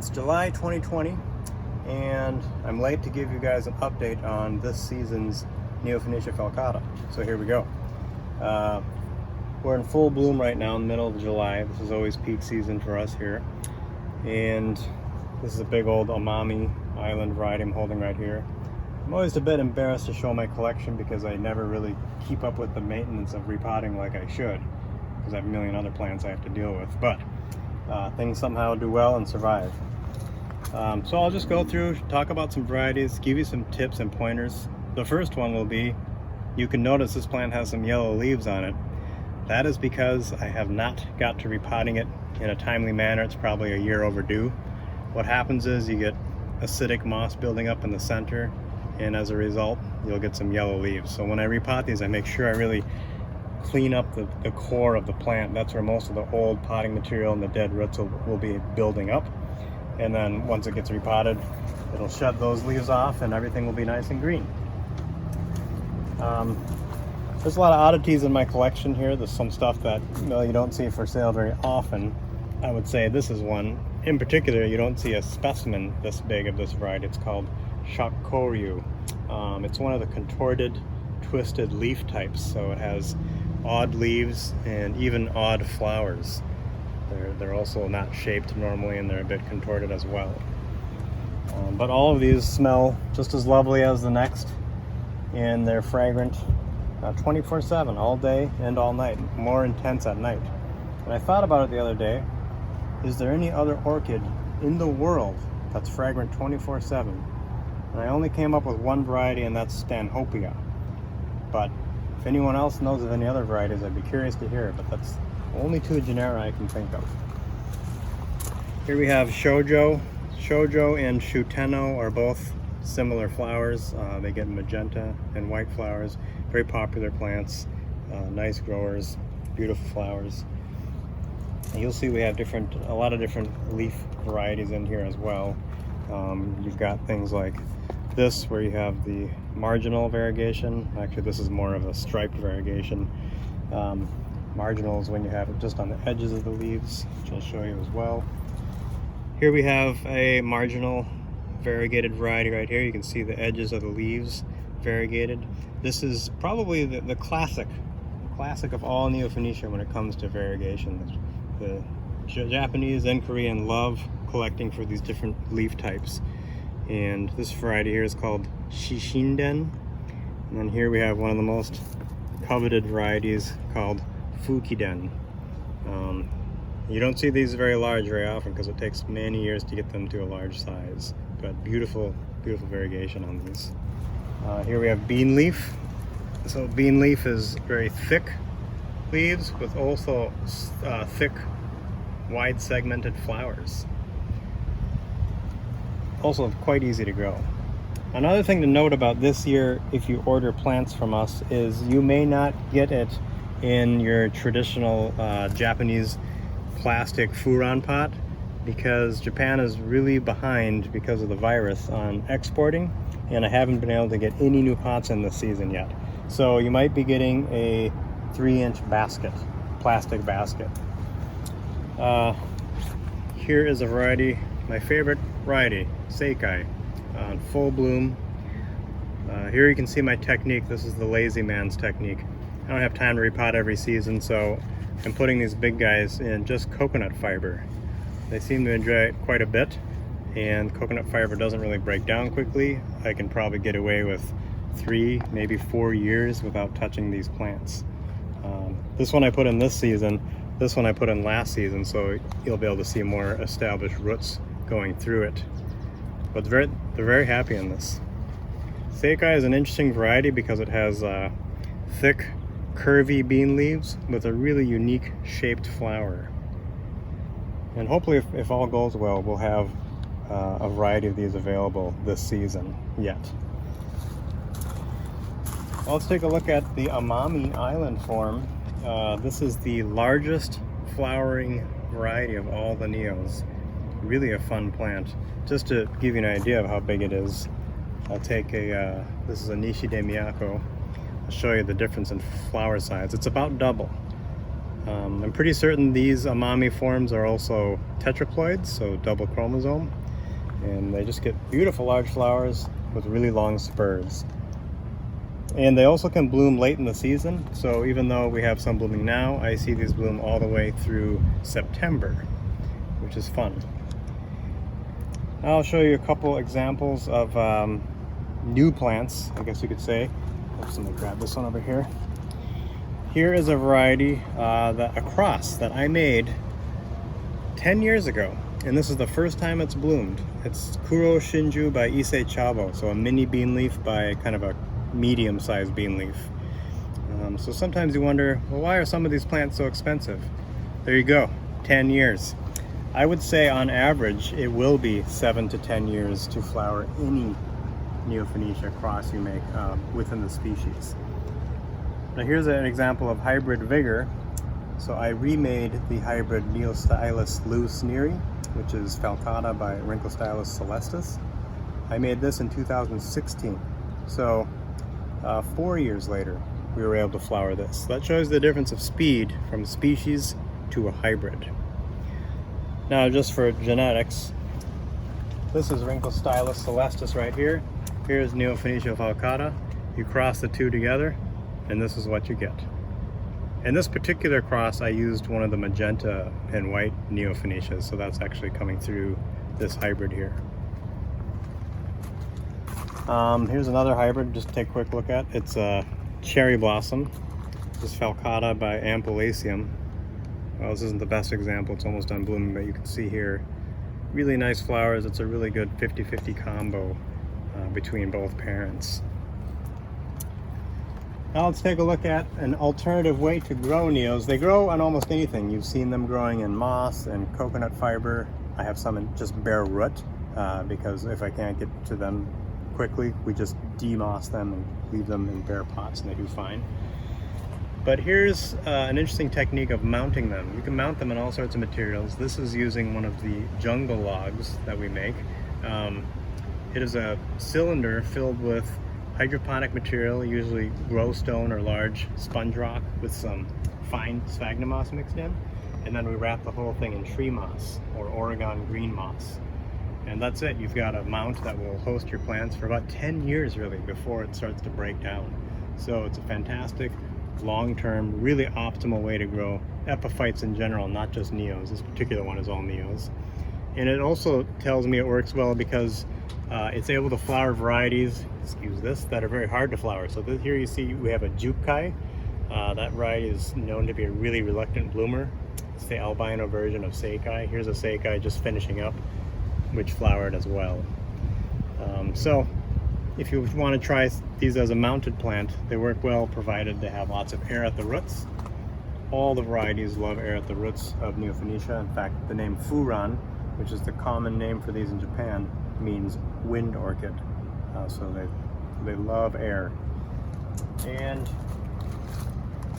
It's July 2020 and I'm late to give you guys an update on this season's Neofinetia falcata. So here we go. We're in full bloom right now in the middle of July. This is always peak season for us here. And this is a big old Amami island variety I'm holding right here. I'm always a bit embarrassed to show my collection because I never really keep up with the maintenance of repotting like I should, because I have a million other plants I have to deal with. But things somehow do well and survive. So I'll just go through, talk about some varieties, give you some tips and pointers. The first one will be, you can notice this plant has some yellow leaves on it. That is because I have not got to repotting it in a timely manner. It's probably a year overdue. What happens is you get acidic moss building up in the center, and as a result you'll get some yellow leaves. So when I repot these, I make sure I really clean up the core of the plant. That's where most of the old potting material and the dead roots will be building up. And then once it gets repotted, it'll shed those leaves off and everything will be nice and green. There's a lot of oddities in my collection here. There's some stuff that you don't see for sale very often. I would say this is one. In particular, you don't see a specimen this big of this variety. It's called Shakoryu. It's one of the contorted, twisted leaf types, so it has odd leaves and even odd flowers. They're also not shaped normally, and they're a bit contorted as well. But all of these smell just as lovely as the next, and they're fragrant 24/7, all day and all night, more intense at night. And I thought about it the other day, is there any other orchid in the world that's fragrant 24/7? And I only came up with one variety, and that's Stanhopea. But if anyone else knows of any other varieties, I'd be curious to hear, but that's only two genera I can think of. Here we have Shoujo. Shoujo and Shuteno are both similar flowers. They get magenta and white flowers. Very popular plants, nice growers, beautiful flowers. And you'll see we have a lot of different leaf varieties in here as well. You've got things like this, where you have the marginal variegation. Actually, this is more of a striped variegation. Marginal is when you have it just on the edges of the leaves, which I'll show you as well. Here we have a marginal variegated variety right here. You can see the edges of the leaves variegated. This is probably the classic of all Neofinetia when it comes to variegation. The Japanese and Korean love collecting for these different leaf types. And this variety here is called Shishinden. And then here we have one of the most coveted varieties called Fukiden. You don't see these very large very often because it takes many years to get them to a large size. But beautiful, beautiful variegation on these. Here we have bean leaf. So bean leaf is very thick leaves with also thick, wide segmented flowers. Also quite easy to grow. Another thing to note about this year, if you order plants from us, is you may not get it in your traditional Japanese plastic furon pot, because Japan is really behind because of the virus on exporting, and I haven't been able to get any new pots in this season yet. So you might be getting a 3-inch basket, plastic basket. Here is a variety, my favorite variety, Seikai, on full bloom. Here you can see my technique. This is the lazy man's technique. I don't have time to repot every season, so I'm putting these big guys in just coconut fiber. They seem to enjoy it quite a bit, and coconut fiber doesn't really break down quickly. I can probably get away with 3, maybe 4 years without touching these plants. This one I put in this season, this one I put in last season, so you'll be able to see more established roots going through it. But they're very happy in this. Seikai is an interesting variety because it has thick, curvy bean leaves with a really unique shaped flower. And hopefully, if all goes well, we'll have a variety of these available this season yet. Well, let's take a look at the Amami island form. This is the largest flowering variety of all the Neos. Really a fun plant. Just to give you an idea of how big it is, I'll take this is a Nishide Miyako. I'll show you the difference in flower size. It's about double. I'm pretty certain these Amami forms are also tetraploids, so double chromosome, and they just get beautiful large flowers with really long spurs. And they also can bloom late in the season, so even though we have some blooming now, I see these bloom all the way through September, which is fun. I'll show you a couple examples of new plants, I guess you could say. Oops, let me grab this one over here. Here is a variety, a cross that I made 10 years ago, and this is the first time it's bloomed. It's Kuro Shinju by Issei Chabo, so a mini bean leaf by kind of a medium-sized bean leaf. So sometimes you wonder, well, why are some of these plants so expensive? There you go, 10 years. I would say on average it will be 7 to 10 years to flower any Neofinetia cross you make within the species. Now here's an example of hybrid vigor. So I remade the hybrid Neostylus Luce Neri, which is falcata by Wrinkostylus celestis. I made this in 2016. So 4 years later, we were able to flower this. That shows the difference of speed from species to a hybrid. Now, just for genetics, this is Wrinkostylus celestis right here. Here's Neofinetia falcata. You cross the two together, and this is what you get. In this particular cross, I used one of the magenta and white Neofinetias, so that's actually coming through this hybrid here. Here's another hybrid, just take a quick look at. It's a cherry blossom. This is falcata by Ampullaceum. Well, this isn't the best example, it's almost done blooming, but you can see here, really nice flowers. It's a really good 50-50 combo between both parents. Now let's take a look at an alternative way to grow neos. They grow on almost anything. You've seen them growing in moss and coconut fiber. I have some in just bare root because if I can't get to them quickly, we just demoss them and leave them in bare pots and they do fine. But here's an interesting technique of mounting them. You can mount them in all sorts of materials. This is using one of the jungle logs that we make. It is a cylinder filled with hydroponic material, usually glowstone or large sponge rock with some fine sphagnum moss mixed in. And then we wrap the whole thing in tree moss or Oregon green moss. And that's it. You've got a mount that will host your plants for about 10 years really before it starts to break down. So it's a fantastic, long-term, really optimal way to grow epiphytes in general, not just neos. This particular one is all neos. And it also tells me it works well because it's able to flower varieties, excuse this, that are very hard to flower. So here you see we have a Jukai. That variety is known to be a really reluctant bloomer. It's the albino version of Seikai. Here's a Seikai just finishing up, which flowered as well. So if you want to try these as a mounted plant, they work well provided they have lots of air at the roots. All the varieties love air at the roots of Neofinetia. In fact, the name Furan, which is the common name for these in Japan, means wind orchid. So they love air. And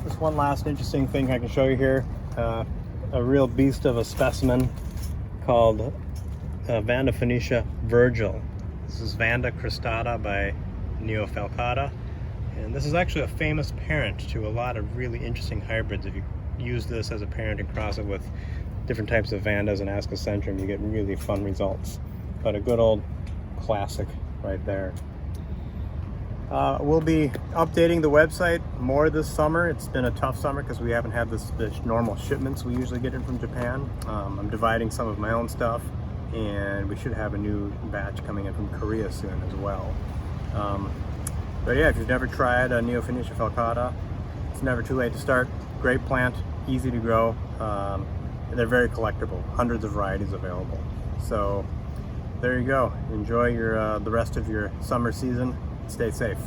just one last interesting thing I can show you here. A real beast of a specimen called Vanda Phoenicia Virgil. This is Vanda cristata by Neofalcata, and this is actually a famous parent to a lot of really interesting hybrids. If you use this as a parent and cross it with different types of Vandas and Ascocentrum, you get really fun results. But a good old classic right there. We'll be updating the website more this summer. It's been a tough summer because we haven't had the normal shipments we usually get in from Japan. I'm dividing some of my own stuff, and we should have a new batch coming in from Korea soon as well. But yeah, if you've never tried a Neofinetia falcata, it's never too late to start. Great plant, easy to grow. They're very collectible, hundreds of varieties available. So there you go. Enjoy the rest of your summer season. Stay safe.